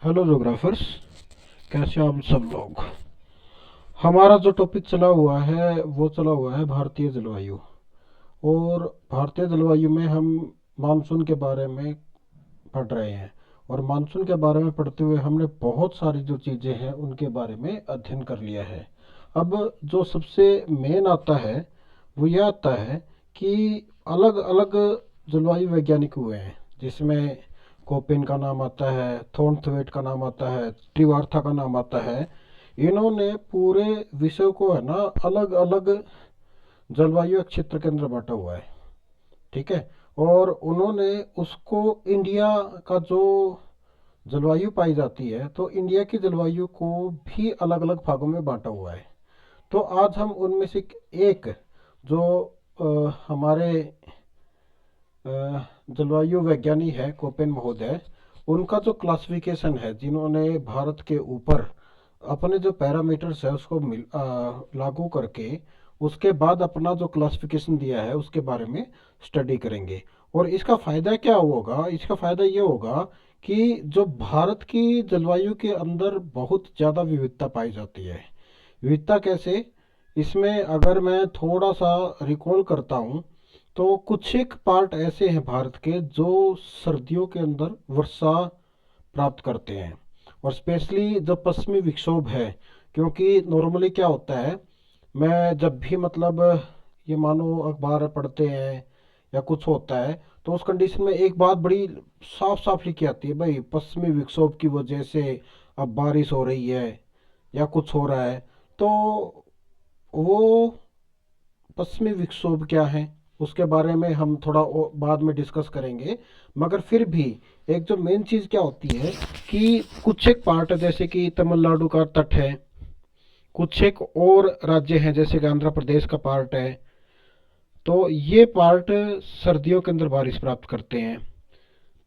Hello geographers, कैसे हैं आप सब लोग। हमारा जो टॉपिक चला हुआ है भारतीय जलवायु। और भारतीय जलवायु में हम मानसून के बारे में पढ़ रहे हैं। और मानसून के बारे में पढ़ते हुए हमने बहुत सारी जो चीज़ें हैं उनके बारे में अध्ययन कर लिया है। अब जो सबसे मेन आता है वो यह आता है कि अलग अलग जलवायु वैज्ञानिक हुए हैं, जिसमें कोपेन का नाम आता है, थॉर्नथवेट का नाम आता है, त्रिवार्था का नाम आता है। इन्होंने पूरे विश्व को है ना अलग अलग जलवायु क्षेत्र के अंदर बांटा हुआ है। ठीक है। और उन्होंने उसको इंडिया का जो जलवायु पाई जाती है, तो इंडिया की जलवायु को भी अलग अलग भागों में बांटा हुआ है। तो आज हम उनमें से एक जो हमारे जलवायु वैज्ञानिक है कोपेन महोदय, उनका जो क्लासिफिकेशन है, जिन्होंने भारत के ऊपर अपने जो पैरामीटर्स है उसको लागू करके उसके बाद अपना जो क्लासिफिकेशन दिया है उसके बारे में स्टडी करेंगे। और इसका फ़ायदा क्या होगा? इसका फ़ायदा ये होगा कि जो भारत की जलवायु के अंदर बहुत ज़्यादा विविधता पाई जाती है। विविधता कैसे? इसमें अगर मैं थोड़ा सा रिकॉल करता हूँ तो कुछ एक पार्ट ऐसे हैं भारत के जो सर्दियों के अंदर वर्षा प्राप्त करते हैं। और स्पेशली जो पश्चिमी विक्षोभ है, क्योंकि नॉर्मली क्या होता है, मैं जब भी मतलब ये मानो अखबार पढ़ते हैं या कुछ होता है तो उस कंडीशन में एक बात बड़ी साफ साफ लिखी आती है, भाई पश्चिमी विक्षोभ की वजह से अब बारिश हो रही है या कुछ हो रहा है। तो वो पश्चिमी विक्षोभ क्या है उसके बारे में हम थोड़ा बाद में डिस्कस करेंगे। मगर फिर भी एक जो मेन चीज़ क्या होती है कि कुछ एक पार्ट जैसे कि तमिलनाडु का तट है, कुछ एक और राज्य हैं जैसे कि आंध्र प्रदेश का पार्ट है, तो ये पार्ट सर्दियों के अंदर बारिश प्राप्त करते हैं।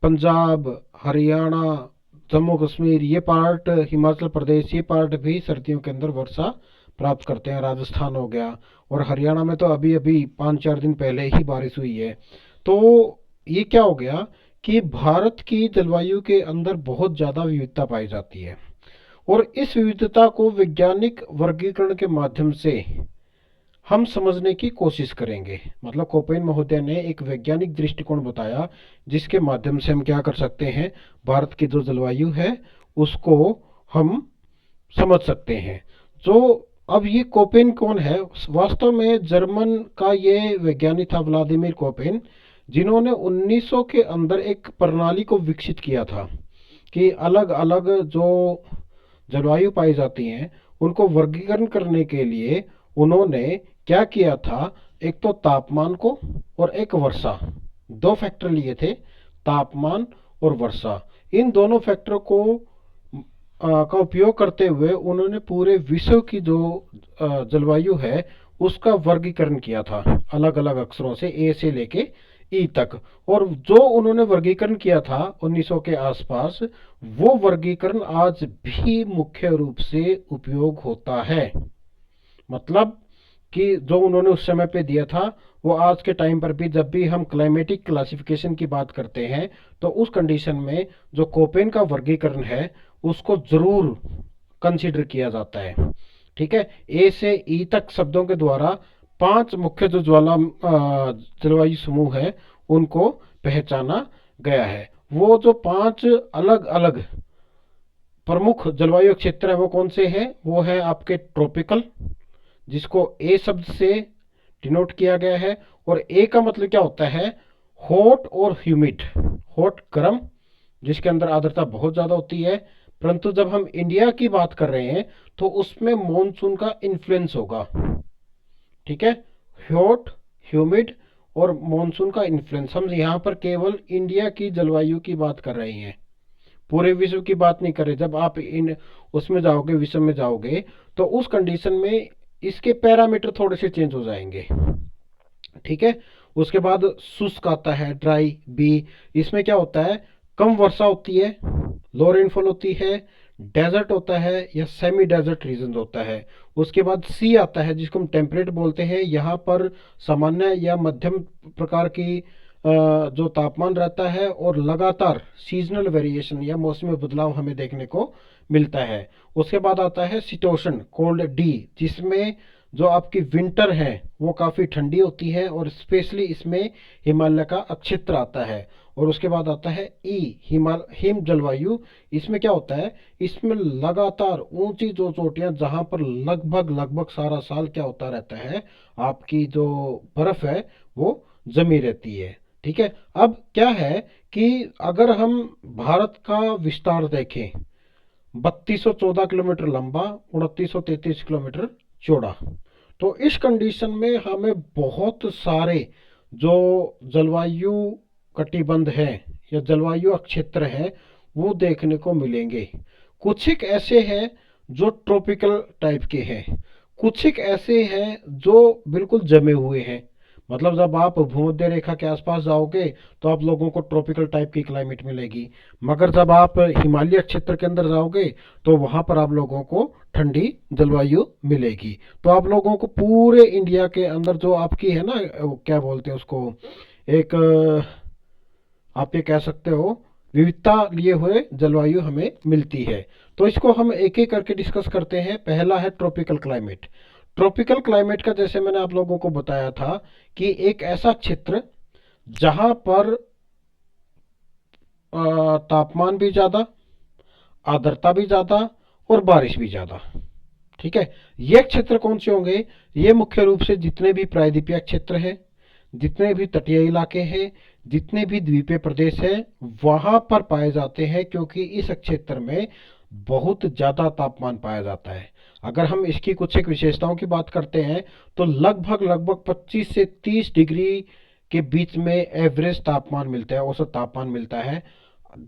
पंजाब, हरियाणा, जम्मू कश्मीर ये पार्ट, हिमाचल प्रदेश ये पार्ट भी सर्दियों के अंदर वर्षा प्राप्त करते हैं। राजस्थान हो गया, और हरियाणा में तो अभी अभी 5-4 दिन पहले ही बारिश हुई है। तो ये क्या हो गया कि भारत की जलवायु के अंदर बहुत ज़्यादा विविधता पाई जाती है। और इस विविधता को वैज्ञानिक वर्गीकरण के माध्यम से हम समझने की कोशिश करेंगे। मतलब कोपेन महोदय ने एक वैज्ञानिक दृष्टिकोण बताया जिसके माध्यम से हम क्या कर सकते हैं, भारत की जो जलवायु है उसको हम समझ सकते हैं। जो अब ये कोपेन कौन है? वास्तव में जर्मन का ये वैज्ञानिक था व्लादिमीर कोपेन, जिन्होंने 1900 के अंदर एक प्रणाली को विकसित किया था कि अलग अलग जो जलवायु पाई जाती हैं उनको वर्गीकरण करने के लिए उन्होंने क्या किया था, एक तो तापमान को और एक वर्षा, दो फैक्टर लिए थे, तापमान और वर्षा। इन दोनों फैक्टर को का उपयोग करते हुए उन्होंने पूरे विश्व की जो जलवायु है उसका वर्गीकरण किया था अलग अलग अक्षरों से, ए से लेके ई तक। और जो उन्होंने वर्गीकरण किया था 1900 के आसपास, वो वर्गीकरण आज भी मुख्य रूप से उपयोग होता है। मतलब कि जो उन्होंने उस समय पे दिया था वो आज के टाइम पर भी जब भी हम क्लाइमेटिक क्लासिफिकेशन की बात करते हैं तो उस कंडीशन में जो कोपेन का वर्गीकरण है उसको जरूर कंसीडर किया जाता है। ठीक है। ए से ई तक शब्दों के द्वारा 5 मुख्य जो जलवायु समूह है उनको पहचाना गया है। वो जो 5 अलग अलग प्रमुख जलवायु क्षेत्र है वो कौन से हैं? वो है आपके ट्रॉपिकल, जिसको ए शब्द से डिनोट किया गया है। और ए का मतलब क्या होता है? हॉट और ह्यूमिड। हॉट गर्म, जिसके अंदर आर्द्रता बहुत ज़्यादा होती है। परंतु जब हम इंडिया की बात कर रहे हैं तो उसमें मॉनसून का इन्फ्लुएंस होगा। ठीक है। हॉट, ह्यूमिड और मॉनसून का इन्फ्लुएंस। हम यहाँ पर केवल इंडिया की जलवायु की बात कर रहे हैं, पूरे विश्व की बात नहीं कर रहे। जब आप इन उसमें जाओगे, विश्व में जाओगे, तो उस कंडीशन में इसके पैरामीटर थोड़े से चेंज हो जाएंगे। ठीक है। उसके बाद शुष्क आता है, ड्राई बी। इसमें क्या होता है? कम वर्षा होती है, लो रेनफॉल होती है, डेजर्ट होता है या सेमी डेजर्ट रीजन होता है। उसके बाद सी आता है जिसको हम टेम्परेट बोलते हैं। यहाँ पर सामान्य या मध्यम प्रकार की जो तापमान रहता है और लगातार सीजनल वेरिएशन या मौसमी बदलाव हमें देखने को मिलता है। उसके बाद आता है शीतोष्ण कोल्ड डी, जिसमें जो आपकी विंटर है वो काफ़ी ठंडी होती है और स्पेशली इसमें हिमालय का अक्षेत्र आता है। और उसके बाद आता है ई हिम जलवायु। इसमें क्या होता है, इसमें लगातार ऊंची जो चोटियां जहां पर लगभग लगभग सारा साल क्या होता रहता है, आपकी जो बर्फ है वो जमी रहती है। ठीक है। अब क्या है कि अगर हम भारत का विस्तार देखें, 3214 किलोमीटर लंबा, 2933 किलोमीटर चौड़ा। तो इस कंडीशन में हमें बहुत सारे जो जलवायु कटिबंध है या जलवायु क्षेत्र है वो देखने को मिलेंगे। कुछ एक ऐसे हैं जो ट्रॉपिकल टाइप के हैं, कुछ एक ऐसे हैं जो बिल्कुल जमे हुए हैं। मतलब जब आप भूमध्य रेखा के आसपास जाओगे तो आप लोगों को ट्रॉपिकल टाइप की क्लाइमेट मिलेगी, मगर जब आप हिमालय क्षेत्र के अंदर जाओगे तो वहां पर आप लोगों को ठंडी जलवायु मिलेगी। तो आप लोगों को पूरे इंडिया के अंदर जो आपकी है ना, क्या बोलते हैं उसको, एक आप ये कह सकते हो विविधता लिए हुए जलवायु हमें मिलती है। तो इसको हम एक एक करके डिस्कस करते हैं। पहला है ट्रॉपिकल क्लाइमेट। ट्रॉपिकल क्लाइमेट का जैसे मैंने आप लोगों को बताया था कि एक ऐसा क्षेत्र जहां पर तापमान भी ज़्यादा, आर्द्रता भी ज़्यादा और बारिश भी ज़्यादा। ठीक है। ये क्षेत्र कौन से होंगे, ये मुख्य रूप से जितने भी प्रायद्वीपीय क्षेत्र हैं, जितने भी तटीय इलाके हैं, जितने भी द्वीपीय प्रदेश हैं वहां पर पाए जाते हैं, क्योंकि इस क्षेत्र में बहुत ज़्यादा तापमान पाया जाता है। अगर हम इसकी कुछ एक विशेषताओं की बात करते हैं तो लगभग लगभग 25 से 30 डिग्री के बीच में एवरेज तापमान मिलता है, औसत तापमान मिलता है।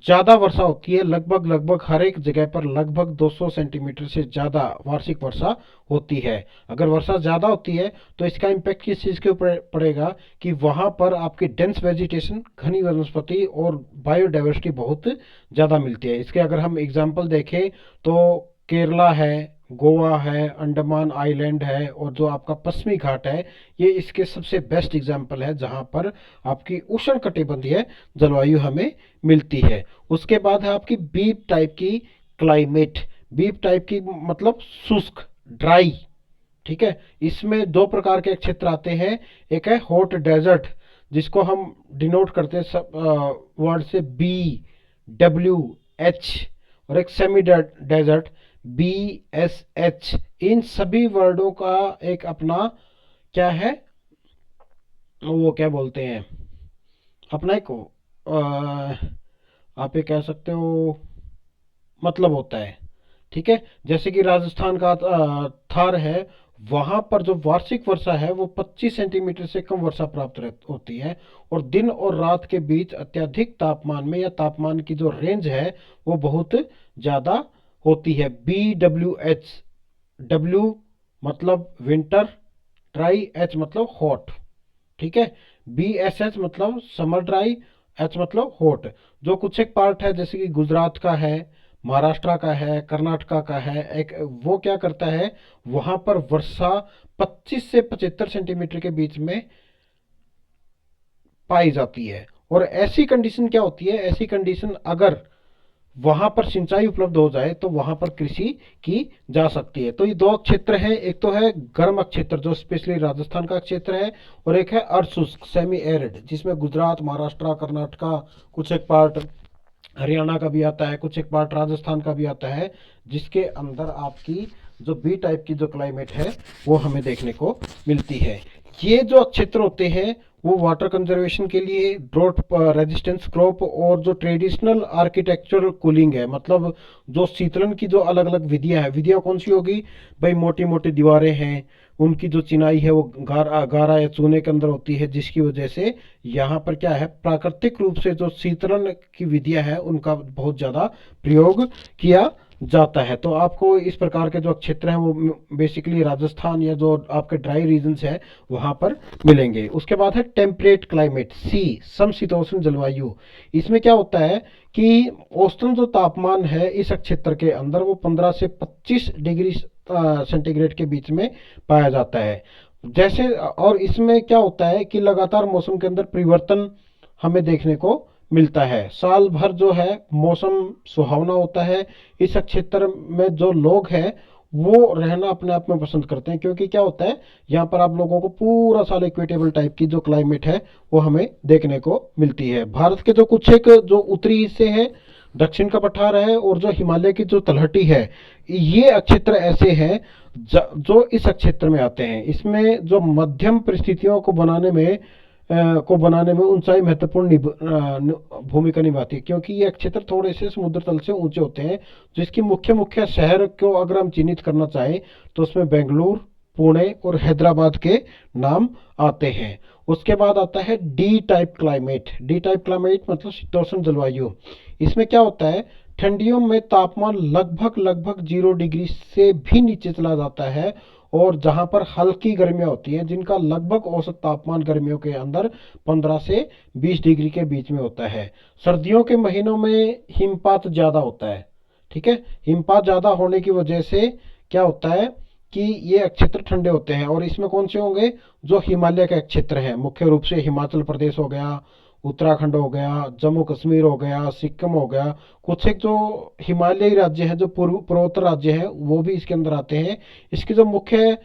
ज़्यादा वर्षा होती है, लगभग लगभग हर एक जगह पर लगभग 200 सेंटीमीटर से ज़्यादा वार्षिक वर्षा होती है। अगर वर्षा ज़्यादा होती है तो इसका इम्पैक्ट किस चीज़ के ऊपर पड़ेगा कि वहाँ पर आपकी डेंस वेजिटेशन, घनी वनस्पति और बायोडाइवर्सिटी बहुत ज़्यादा मिलती है। इसके अगर हम एग्जाम्पल देखें तो केरला है, गोवा है, अंडमान आइलैंड है और जो आपका पश्चिमी घाट है, ये इसके सबसे बेस्ट एग्जाम्पल है जहाँ पर आपकी उष्ण कटिबंधीय जलवायु हमें मिलती है। उसके बाद है आपकी बीप टाइप की क्लाइमेट। बीप टाइप की मतलब शुष्क, ड्राई। ठीक है। इसमें दो प्रकार के क्षेत्र आते हैं। एक है हॉट डेजर्ट, जिसको हम डिनोट करते हैं वर्ड से BWH, और एक सेमी डेजर्ट BSH। इन सभी वर्डों का एक अपना क्या है, वो क्या बोलते हैं, अपना एक आप ये कह सकते हो मतलब होता है। ठीक है। जैसे कि राजस्थान का थार है, वहां पर जो वार्षिक वर्षा है वो 25 सेंटीमीटर से कम वर्षा प्राप्त होती है, और दिन और रात के बीच अत्यधिक तापमान में या तापमान की जो रेंज है वो बहुत ज़्यादा होती है। BWH, W मतलब विंटर, ड्राई, H मतलब हॉट। ठीक है। BSH मतलब समर ड्राई, H मतलब हॉट। जो कुछ एक पार्ट है जैसे कि गुजरात का है, महाराष्ट्र का है, कर्नाटका का है, एक वो क्या करता है, वहां पर वर्षा 25 से 75 सेंटीमीटर के बीच में पाई जाती है। और ऐसी कंडीशन क्या होती है, ऐसी कंडीशन अगर वहां पर सिंचाई उपलब्ध हो जाए तो वहां पर कृषि की जा सकती है। तो ये दो क्षेत्र हैं, एक तो है गर्म क्षेत्र जो स्पेशली राजस्थान का क्षेत्र है, और एक है अर्धशुष्क सेमी एरिड जिसमें गुजरात, महाराष्ट्र, कर्नाटका, कुछ एक पार्ट हरियाणा का भी आता है, कुछ एक पार्ट राजस्थान का भी आता है, जिसके अंदर आपकी जो बी टाइप की जो क्लाइमेट है वो हमें देखने को मिलती है। ये जो क्षेत्र होते हैं वो वाटर कंजर्वेशन के लिए, ड्रॉट रेजिस्टेंस क्रॉप और जो ट्रेडिशनल आर्किटेक्चरल कूलिंग है, मतलब जो शीतलन की जो अलग अलग विधियां हैं, विधियां कौन सी होगी भाई, मोटी मोटी दीवारें हैं, उनकी जो चिनाई है वो गारा या चूने के अंदर होती है, जिसकी वजह से यहाँ पर क्या है, प्राकृतिक रूप से जो शीतलन की विधियां हैं उनका बहुत ज़्यादा प्रयोग किया जाता है। तो आपको इस प्रकार के जो क्षेत्र हैं वो बेसिकली राजस्थान या जो आपके ड्राई रीजन्स है वहाँ पर मिलेंगे। उसके बाद है टेम्परेट क्लाइमेट, समशीतोष्ण जलवायु। इसमें क्या होता है कि औसतन जो तापमान है इस क्षेत्र के अंदर वो 15 से 25 डिग्री सेंटीग्रेड के बीच में पाया जाता है। जैसे और इसमें क्या होता है कि लगातार मौसम के अंदर परिवर्तन हमें देखने को मिलता है। साल भर जो है मौसम सुहावना होता है। इस क्षेत्र में जो लोग हैं वो रहना अपने आप में पसंद करते हैं, क्योंकि क्या होता है, यहाँ पर आप लोगों को पूरा साल इक्वेटेबल टाइप की जो क्लाइमेट है वो हमें देखने को मिलती है। भारत के जो कुछ एक जो उत्तरी हिस्से हैं, दक्षिण का पठार है और जो हिमालय की जो तलहटी है, ये क्षेत्र ऐसे हैं जो इस क्षेत्र में आते हैं। इसमें जो मध्यम परिस्थितियों को बनाने में ऊंचाई महत्वपूर्ण भूमिका निभाती है, क्योंकि ये क्षेत्र थोड़े से समुद्र तल से ऊंचे होते हैं। जिसकी मुख्य मुख्य शहर को अगर हम चिन्हित करना चाहें तो उसमें बेंगलुरु, पुणे और हैदराबाद के नाम आते हैं। उसके बाद आता है D type climate. D type climate मतलब शीतोष्ण जलवायु। इसमें क्या होता है, ठंडियों में तापमान लगभग लगभग 0 डिग्री से भी नीचे चला जाता है, और जहां पर हल्की गर्मियां होती हैं जिनका लगभग औसत तापमान गर्मियों के अंदर 15 से 20 डिग्री के बीच में होता है। सर्दियों के महीनों में हिमपात ज़्यादा होता है। ठीक है, हिमपात ज़्यादा होने की वजह से क्या होता है कि ये क्षेत्र ठंडे होते हैं। और इसमें कौन से होंगे, जो हिमालय का क्षेत्र है, मुख्य रूप से हिमाचल प्रदेश हो गया, उत्तराखंड हो गया, जम्मू कश्मीर हो गया, सिक्किम हो गया। कुछ एक जो हिमालयी राज्य है, जो पूर्वोत्तर राज्य है, वो भी इसके अंदर आते हैं। इसकी जो मुख्य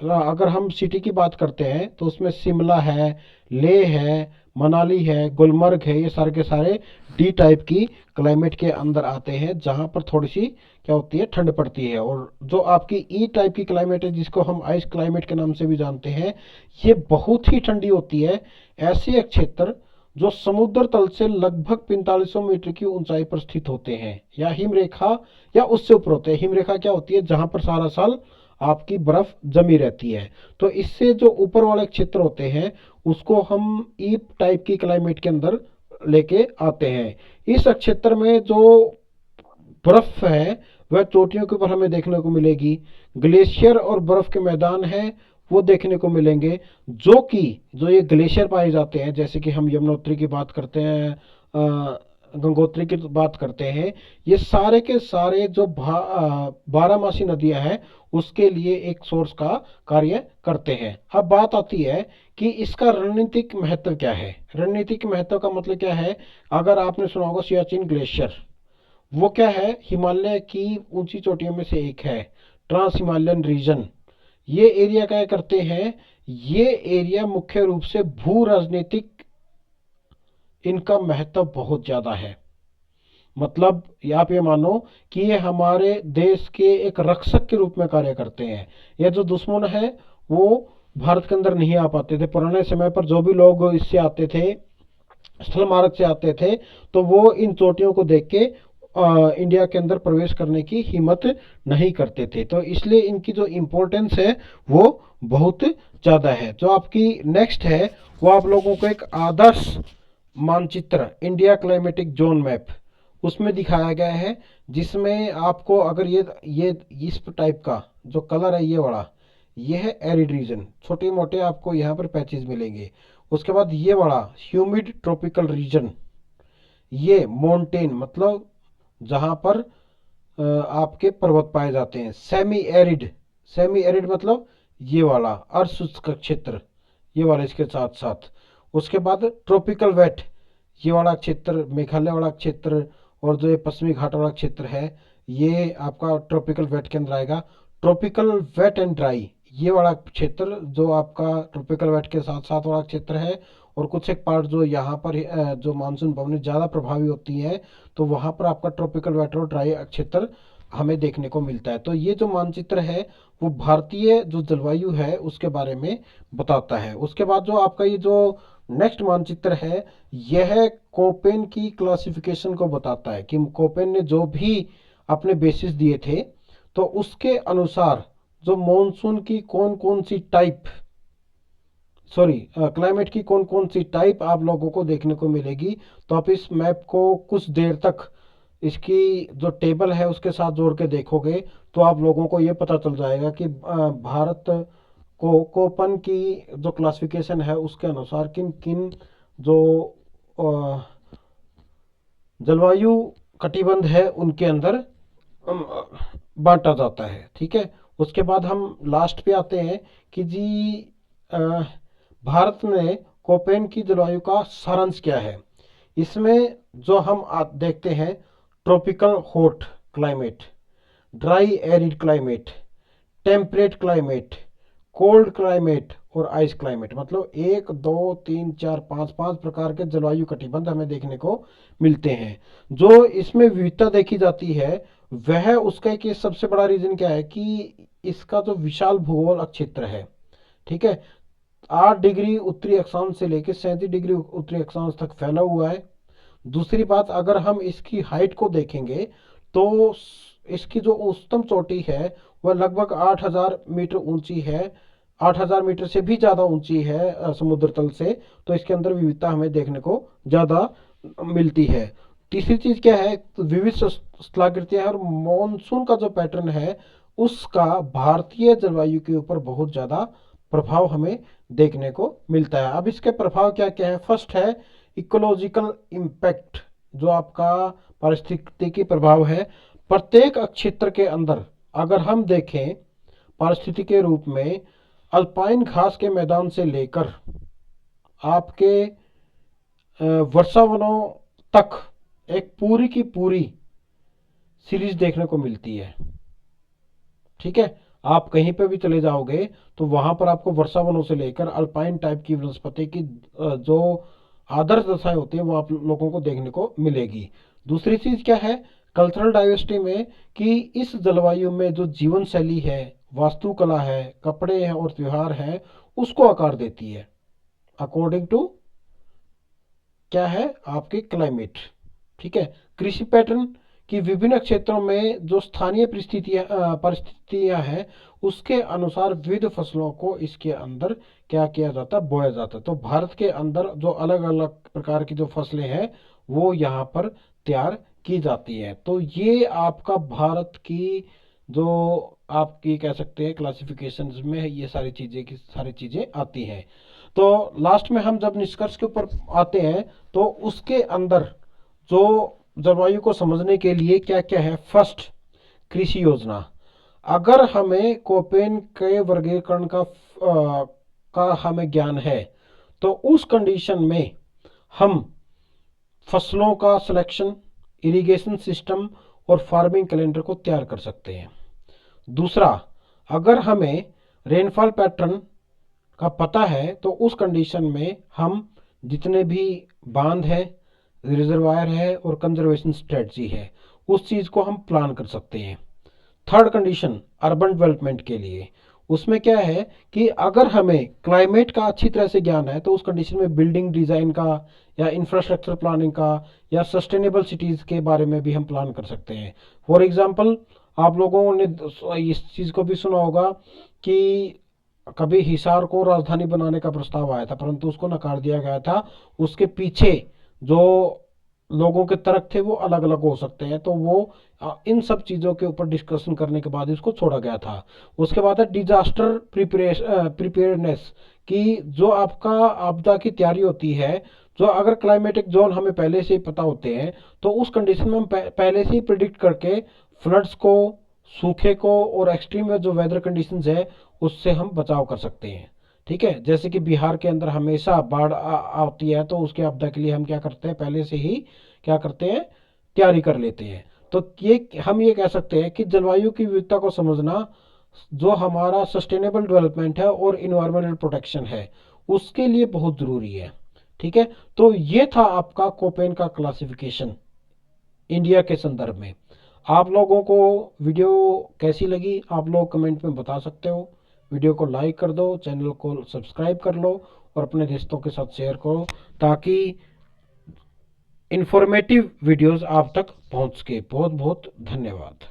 अगर हम सिटी की बात करते हैं तो उसमें शिमला है, लेह है, मनाली है, गुलमर्ग है, ये सारे के सारे डी टाइप की क्लाइमेट के अंदर आते हैं, जहां पर थोड़ी सी क्या होती है, ठंड पड़ती है। और जो आपकी ई टाइप की क्लाइमेट है, जिसको हम आइस क्लाइमेट के नाम से भी जानते हैं, ये बहुत ही ठंडी होती है। ऐसे क्षेत्र जो समुद्र तल से लगभग 4500 मीटर की ऊंचाई पर स्थित होते हैं, या हिमरेखा या उससे ऊपर होते हैं। हिमरेखा क्या होती है, जहां पर सारा साल आपकी बर्फ जमी रहती है। तो इससे जो ऊपर वाले क्षेत्र होते हैं उसको हम ई टाइप की क्लाइमेट के अंदर लेके आते हैं। इस क्षेत्र में जो बर्फ है वह चोटियों के ऊपर हमें देखने को मिलेगी। ग्लेशियर और बर्फ के मैदान हैं वो देखने को मिलेंगे। जो ये ग्लेशियर पाए जाते हैं, जैसे कि हम यमुनोत्री की बात करते हैं, गंगोत्री की बात करते हैं, ये सारे के सारे जो बारहमासी नदियां हैं उसके लिए एक सोर्स का कार्य करते हैं। अब बात आती है कि इसका रणनीतिक महत्व क्या है। रणनीतिक महत्व का मतलब क्या है, अगर आपने सुना होगा सियाचिन ग्लेशियर, वो क्या है, हिमालय की ऊंची चोटियों में से एक है, ट्रांस हिमालयन रीजन। ये एरिया क्या करते हैं, ये एरिया मुख्य रूप से भू राजनीतिक, इनका महत्व बहुत ज्यादा है। मतलब आप ये मानो कि ये हमारे देश के एक रक्षक के रूप में कार्य करते हैं। ये जो दुश्मन है वो भारत के अंदर नहीं आ पाते थे। पुराने समय पर जो भी लोग इससे आते थे, स्थल मार्ग से आते थे, तो वो इन चोटियों को देख के इंडिया के अंदर प्रवेश करने की हिम्मत नहीं करते थे। तो इसलिए इनकी जो इम्पोर्टेंस है वो बहुत ज़्यादा है। जो आपकी नेक्स्ट है वो आप लोगों को एक आदर्श मानचित्र, इंडिया क्लाइमेटिक जोन मैप, उसमें दिखाया गया है, जिसमें आपको अगर ये इस टाइप का जो कलर है, ये वाला, ये है एरिड रीजन, छोटे मोटे आपको यहाँ पर पैचेस मिलेंगे। उसके बाद ये वाला ह्यूमिड ट्रॉपिकल रीजन, ये माउंटेन मतलब जहाँ पर आपके पर्वत पाए जाते हैं। सेमी एरिड, सेमी एरिड मतलब ये वाला अर्धशुष्क क्षेत्र, ये वाला इसके साथ साथ। उसके बाद ट्रॉपिकल वेट, ये वाला क्षेत्र, मेघालय वाला क्षेत्र, और जो ये पश्चिमी घाट वाला क्षेत्र है ये आपका ट्रॉपिकल वेट के अंदर आएगा। ट्रॉपिकल वेट एंड ड्राई, ये वाला क्षेत्र जो आपका ट्रॉपिकल वेट के साथ साथ वाला क्षेत्र है। और कुछ एक पार्ट जो यहाँ पर जो मानसून पवनें ज़्यादा प्रभावी होती हैं, तो वहाँ पर आपका ट्रॉपिकल वेट और ड्राई क्षेत्र हमें देखने को मिलता है। तो ये जो मानचित्र है वो भारतीय जो जलवायु है उसके बारे में बताता है। उसके बाद जो आपका ये जो नेक्स्ट मानचित्र है, यह कोपेन की क्लासिफिकेशन को बताता है कि कोपेन ने जो भी अपने बेसिस दिए थे, तो उसके अनुसार जो मॉनसून की कौन कौन सी टाइप, क्लाइमेट की कौन कौन सी टाइप आप लोगों को देखने को मिलेगी। तो आप इस मैप को कुछ देर तक इसकी जो टेबल है उसके साथ जोड़ के देखोगे तो आप लोगों को ये पता चल जाएगा कि भारत को कोपन की जो क्लासिफिकेशन है उसके अनुसार किन किन जो जलवायु कटिबंध है उनके अंदर बांटा जाता है। ठीक है, उसके बाद हम लास्ट पे आते हैं कि जी भारत ने कोपेन की जलवायु का सारांश क्या है। इसमें जो हम देखते हैं, tropical hot climate, dry arid climate, temperate climate, cold climate और आइस क्लाइमेट, मतलब 1 2 3 4 5 प्रकार के जलवायु कटिबंध हमें देखने को मिलते हैं। जो इसमें विविधता देखी जाती है वह उसका एक सबसे बड़ा रीजन क्या है कि इसका जो विशाल भूगोल क्षेत्र है, ठीक है, 8 डिग्री उत्तरी अक्षांश से लेकर 37 डिग्री उत्तरी अक्षांश तक फैला हुआ है। दूसरी बात, अगर हम इसकी हाइट को देखेंगे तो इसकी जो उच्चतम चोटी है वह लगभग 8,000 मीटर ऊंची है, 8,000 मीटर से भी ज़्यादा ऊंची है समुद्र तल से। तो इसके अंदर विविधता हमें देखने को ज़्यादा मिलती है। तीसरी चीज़ क्या है, विविध स्थलाकृतियाँ और मॉनसून का जो पैटर्न है उसका भारतीय जलवायु के ऊपर बहुत ज़्यादा प्रभाव हमें देखने को मिलता है। अब इसके प्रभाव क्या क्या है। फर्स्ट है इकोलॉजिकल इम्पैक्ट, जो आपका पारिस्थितिकी प्रभाव है। प्रत्येक क्षेत्र के अंदर अगर हम देखें पारिस्थिति के रूप में, अल्पाइन घास के मैदान से लेकर आपके वर्षा वनों तक एक पूरी की पूरी सीरीज देखने को मिलती है, ठीक है। आप कहीं पे भी चले जाओगे तो वहां पर आपको वर्षा वनों से लेकर अल्पाइन टाइप की वनस्पति की जो आदर्श दशाएं होती हैं वो आप लोगों को देखने को मिलेगी। दूसरी चीज क्या है कल्चरल डाइवर्सिटी में, कि इस जलवायु में जो जीवन शैली है, वास्तुकला है, कपड़े हैं और त्योहार हैं, उसको आकार देती है अकॉर्डिंग टू क्या है आपके क्लाइमेट, ठीक है। कृषि पैटर्न की विभिन्न क्षेत्रों में जो स्थानीय परिस्थितियां हैं उसके अनुसार विविध फसलों को इसके अंदर क्या किया जाता है, बोया जाता है। तो भारत के अंदर जो अलग अलग प्रकार की जो फसलें हैं वो यहाँ पर तैयार की जाती है। तो ये आपका भारत की जो आपकी कह सकते हैं क्लासिफिकेशन में ये सारी चीजें आती हैं। तो लास्ट में हम जब निष्कर्ष के ऊपर आते हैं तो उसके अंदर जो जलवायु को समझने के लिए क्या क्या है। फर्स्ट, कृषि योजना। अगर हमें कोपेन के वर्गीकरण का हमें ज्ञान है तो उस कंडीशन में हम फसलों का सिलेक्शन, इरिगेशन सिस्टम और फार्मिंग कैलेंडर को तैयार कर सकते हैं। दूसरा, अगर हमें रेनफॉल पैटर्न का पता है तो उस कंडीशन में हम जितने भी बांध है, रिजर्वायर है और कंजर्वेशन स्ट्रेटजी है उस चीज को हम प्लान कर सकते हैं। थर्ड कंडीशन, अर्बन डेवलपमेंट के लिए, उसमें क्या है कि अगर हमें क्लाइमेट का अच्छी तरह से ज्ञान है तो उस कंडीशन में बिल्डिंग डिजाइन का या इंफ्रास्ट्रक्चर प्लानिंग का या सस्टेनेबल सिटीज के बारे में भी हम प्लान कर सकते हैं। फॉर एग्जांपल, आप लोगों ने इस चीज को भी सुना होगा कि कभी हिसार को राजधानी बनाने का प्रस्ताव आया था परंतु उसको नकार दिया गया था। उसके पीछे जो लोगों के तर्क थे वो अलग अलग हो सकते हैं, तो वो इन सब चीज़ों के ऊपर डिस्कशन करने के बाद इसको छोड़ा गया था। उसके बाद है डिजास्टर प्रिपेयरनेस, कि जो आपका आपदा की तैयारी होती है, जो अगर क्लाइमेटिक जोन हमें पहले से ही पता होते हैं तो उस कंडीशन में हम पहले से ही प्रिडिक्ट करके फ्लड्स को, सूखे को और एक्सट्रीम जो वेदर कंडीशंस है उससे हम बचाव कर सकते हैं, ठीक है। जैसे कि बिहार के अंदर हमेशा बाढ़ आती है तो उसके आपदा के लिए हम क्या करते हैं, पहले से ही क्या करते हैं, तैयारी कर लेते हैं। तो ये हम ये कह सकते हैं कि जलवायु की विविधता को समझना जो हमारा सस्टेनेबल डेवलपमेंट है और इन्वायरमेंटल प्रोटेक्शन है उसके लिए बहुत जरूरी है, ठीक है। तो ये था आपका कोपेन का क्लासिफिकेशन इंडिया के संदर्भ में। आप लोगों को वीडियो कैसी लगी आप लोग कमेंट में बता सकते हो। वीडियो को लाइक कर दो, चैनल को सब्सक्राइब कर लो और अपने दोस्तों के साथ शेयर करो ताकि इंफॉर्मेटिव वीडियोस आप तक पहुंच सके। बहुत बहुत धन्यवाद।